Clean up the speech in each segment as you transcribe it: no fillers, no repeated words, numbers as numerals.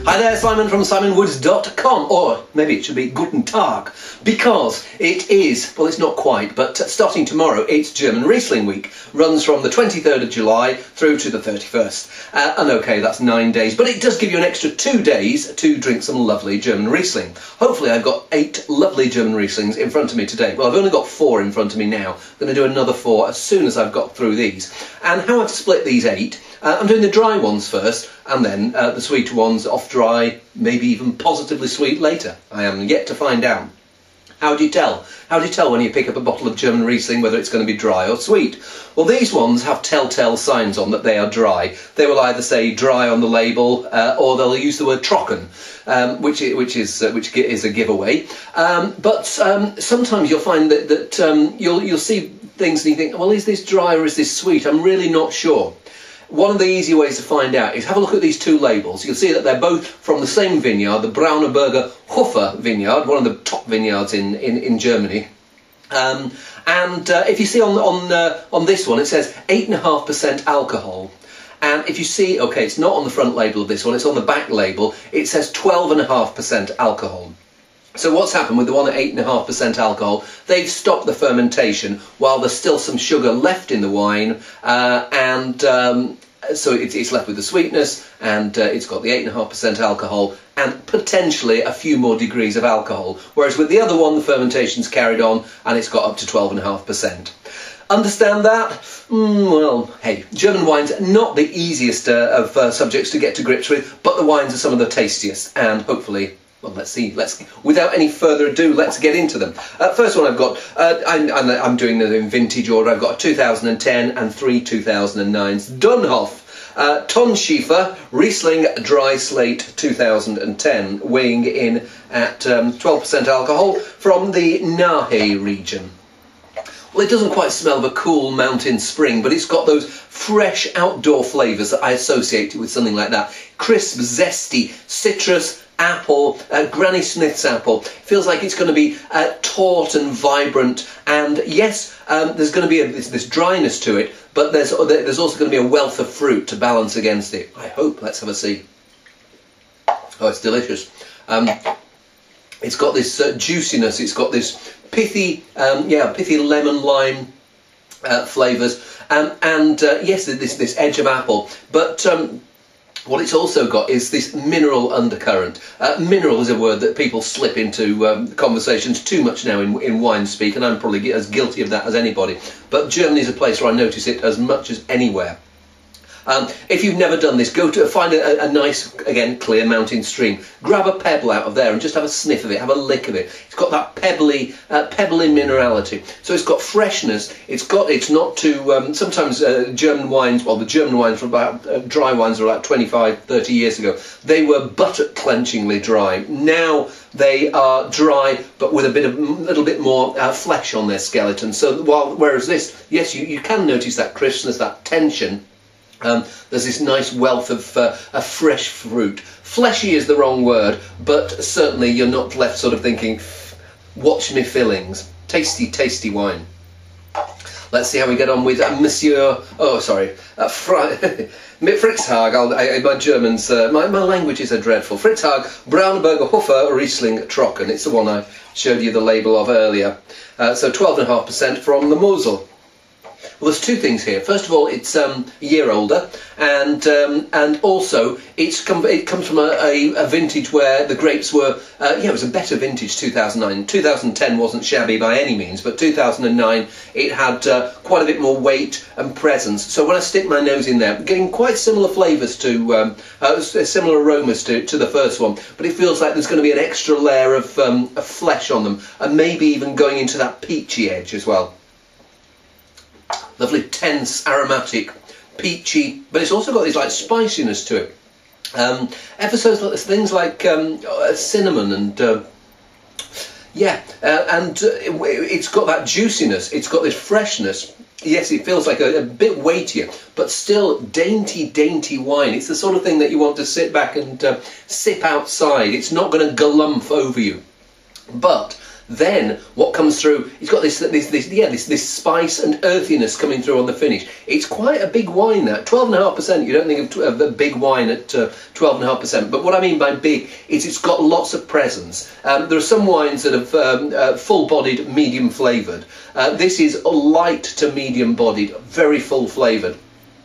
Hi there, Simon from simonwoods.com, or maybe it should be Guten Tag, because it is, well, it's not quite, but starting tomorrow, it's German Riesling week. Runs from the 23rd of July through to the 31st. And okay, that's 9 days, but it does give you an extra 2 days to drink some lovely German Riesling. Hopefully I've got 8 lovely German Rieslings in front of me today. Well, I've only got 4 in front of me now. I'm going to do another 4 as soon as I've got through these. And how I've split these 8, I'm doing the dry ones first, and then the sweet ones off dry, maybe even positively sweet later. I am yet to find out. How do you tell? How do you tell when you pick up a bottle of German Riesling whether it's going to be dry or sweet? Well, these ones have telltale signs on that they are dry. They will either say dry on the label, or they'll use the word Trocken, which is a giveaway. But sometimes you'll find that you'll see things and you think, well, is this dry or is this sweet? I'm really not sure. One of the easy ways to find out is have a look at these 2 labels. You'll see that they're both from the same vineyard, the Brauneberger Juffer vineyard, one of the top vineyards in Germany. If you see on this one, it says 8.5% alcohol. And if you see, okay, it's not on the front label of this one, it's on the back label, it says 12.5% alcohol. So what's happened with the one at 8.5% alcohol? They've stopped the fermentation while there's still some sugar left in the wine, so it's left with the sweetness, and it's got the 8.5% alcohol and potentially a few more degrees of alcohol. Whereas with the other one, the fermentation's carried on and it's got up to 12.5%. Understand that? Well, hey, German wine's not the easiest of subjects to get to grips with, but the wines are some of the tastiest, and hopefully, well, let's see. Without any further ado, let's get into them. First one I've got, I'm doing them in vintage order. I've got a 2010 and 3 2009s. Dunhoff Tonschiefer Riesling Dry Slate 2010, weighing in at 12% alcohol from the Nahe region. Well, it doesn't quite smell of a cool mountain spring, but it's got those fresh outdoor flavours that I associate with something like that. Crisp, zesty, citrus, apple, Granny Smith's apple. Feels like it's going to be taut and vibrant, and yes, there's going to be this dryness to it, but there's also going to be a wealth of fruit to balance against it. I hope. Let's have a see. Oh, it's delicious. It's got this juiciness. It's got this pithy, pithy lemon lime flavours, and yes, this edge of apple, but. What it's also got is this mineral undercurrent. Mineral is a word that people slip into conversations too much now in wine speak, and I'm probably as guilty of that as anybody. But Germany is a place where I notice it as much as anywhere. If you've never done this, go to find a nice, again, clear mountain stream. Grab a pebble out of there and just have a sniff of it, have a lick of it. It's got that pebbly minerality. So it's got freshness. It's not too. Sometimes German wines, well, the German wines from about dry wines are about 25, 30 years ago. They were buttock clenchingly dry. Now they are dry, but with a little bit more flesh on their skeleton. So whereas this, yes, you can notice that crispness, that tension. There's this nice wealth of fresh fruit. Fleshy is the wrong word, but certainly you're not left sort of thinking, watch me fillings. Tasty, tasty wine. Let's see how we get on with Fritz Haag. My Germans, my languages are dreadful. Fritz Haag, Brauneberger Juffer Riesling Trocken. It's the one I showed you the label of earlier. So 12.5% from the Mosel. Well, there's 2 things here. First of all, it's a year older, and also it comes from a vintage where the grapes were, it was a better vintage, 2009. 2010 wasn't shabby by any means, but 2009 it had quite a bit more weight and presence. So when I stick my nose in there, I'm getting quite similar flavours to, similar aromas to the first one, but it feels like there's going to be an extra layer of flesh on them, and maybe even going into that peachy edge as well. Lovely, tense, aromatic, peachy, but it's also got this like spiciness to it. Things like cinnamon and it's got that juiciness. It's got this freshness. Yes, it feels like a bit weightier, but still dainty, dainty wine. It's the sort of thing that you want to sit back and sip outside. It's not going to galumph over you, but Then what comes through, it's got this spice and earthiness coming through on the finish. It's quite a big wine, that 12.5%. You don't think of a big wine at 12.5%, but what I mean by big is it's got lots of presence. There are some wines that are full-bodied, medium flavoured. This is light to medium bodied, very full flavoured.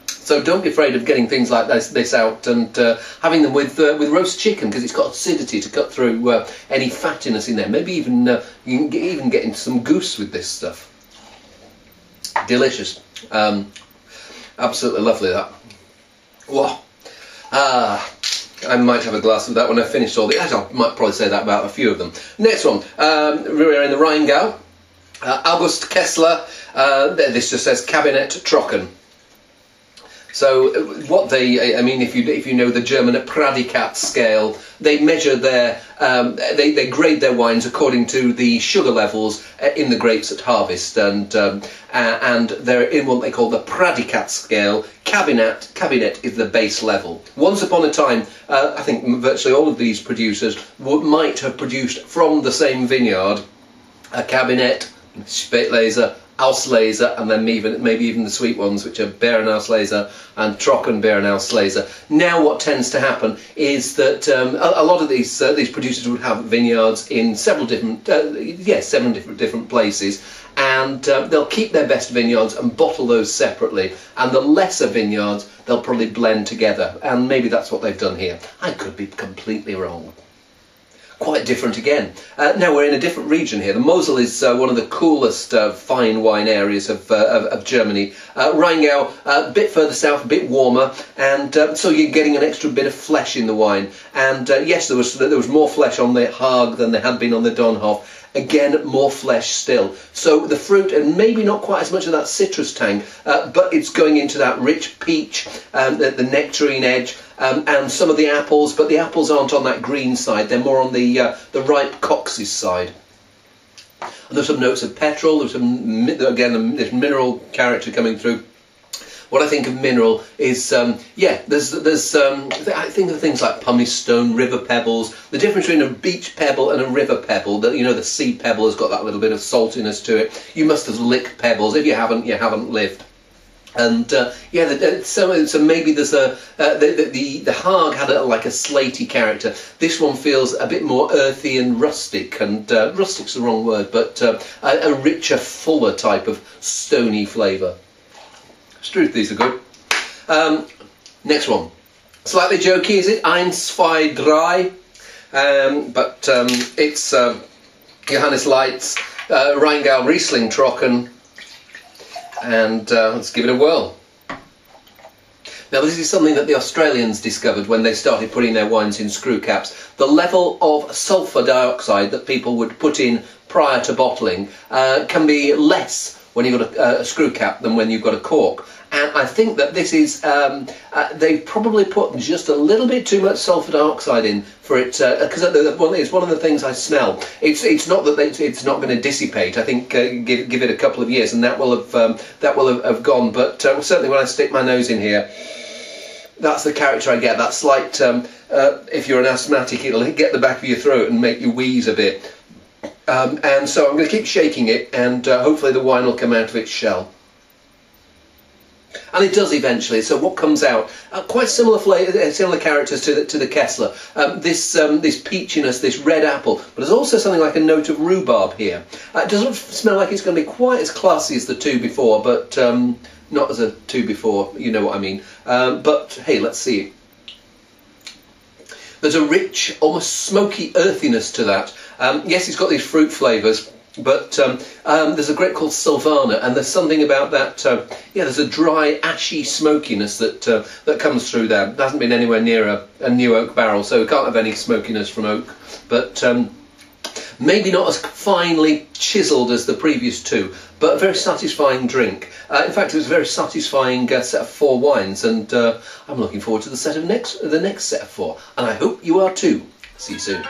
So don't be afraid of getting things like this out and having them with roast chicken, because it's got acidity to cut through any fattiness in there. Maybe even you can even get into some goose with this stuff. Delicious. Absolutely lovely, that. Wow. I might have a glass of that when I finish all the... I might probably say that about a few of them. Next one. We're in the Rheingau. August Kesseler. This just says Kabinett Trocken. So what they, I mean, if you know the German Predikat scale, they measure their, they grade their wines according to the sugar levels in the grapes at harvest, and they're in what they call the Predikat scale. Kabinett is the base level. Once upon a time, I think virtually all of these producers might have produced from the same vineyard a Kabinett, Spätlese, Auslese, and then maybe even the sweet ones, which are Beerenauslese and Trocken Beerenauslese. Now what tends to happen is that a lot of these producers would have vineyards in several different, seven different places, and they'll keep their best vineyards and bottle those separately, and the lesser vineyards they'll probably blend together, and maybe that's what they've done here. I could be completely wrong. Quite different again. Now we're in a different region here. The Mosel is one of the coolest fine wine areas of Germany. Rheingau, a bit further south, a bit warmer, and so you're getting an extra bit of flesh in the wine. And yes, there was more flesh on the Haag than there had been on the Donhof. Again, more flesh still. So the fruit, and maybe not quite as much of that citrus tang, but it's going into that rich peach, the nectarine edge, and some of the apples, but the apples aren't on that green side, they're more on the ripe coccy's side. And there's some notes of petrol, there's some, again, there's mineral character coming through. What I think of mineral is, I think of things like pumice stone, river pebbles. The difference between a beach pebble and a river pebble, the sea pebble has got that little bit of saltiness to it. You must have licked pebbles. If you haven't, you haven't lived. And so maybe there's the Haag had like a slaty character. This one feels a bit more earthy and rustic, and rustic's the wrong word, but a richer, fuller type of stony flavour. Truth, these are good. Next one. Slightly jokey, is it? Eins Zwei Dry. But it's Johannes Leitz Rheingau Riesling Trocken. And let's give it a whirl. Now this is something that the Australians discovered when they started putting their wines in screw caps. The level of sulphur dioxide that people would put in prior to bottling can be less when you've got a screw cap than when you've got a cork. And I think that this is, they've probably put just a little bit too much sulphur dioxide in for it, because it's one of the things I smell. It's not that it's not going to dissipate. I think give it a couple of years and that will have gone. But certainly when I stick my nose in here, that's the character I get. That slight, if you're an asthmatic, it'll get the back of your throat and make you wheeze a bit. And so I'm going to keep shaking it, and hopefully the wine will come out of its shell. And it does eventually. So what comes out, quite similar characters to the Kesseler. This peachiness, this red apple, but there's also something like a note of rhubarb here. It doesn't smell like it's going to be quite as classy as the two before, but not as a two before. You know what I mean. But hey, let's see it. There's a rich, almost smoky earthiness to that. Yes, it's got these fruit flavours, but there's a grape called Sylvana, and there's something about that. There's a dry, ashy smokiness that comes through there. It hasn't been anywhere near a new oak barrel, so we can't have any smokiness from oak. But maybe not as finely chiselled as the previous two, but a very satisfying drink. In fact, it was a very satisfying set of 4 wines, and I'm looking forward to the next set of 4, and I hope you are too. See you soon.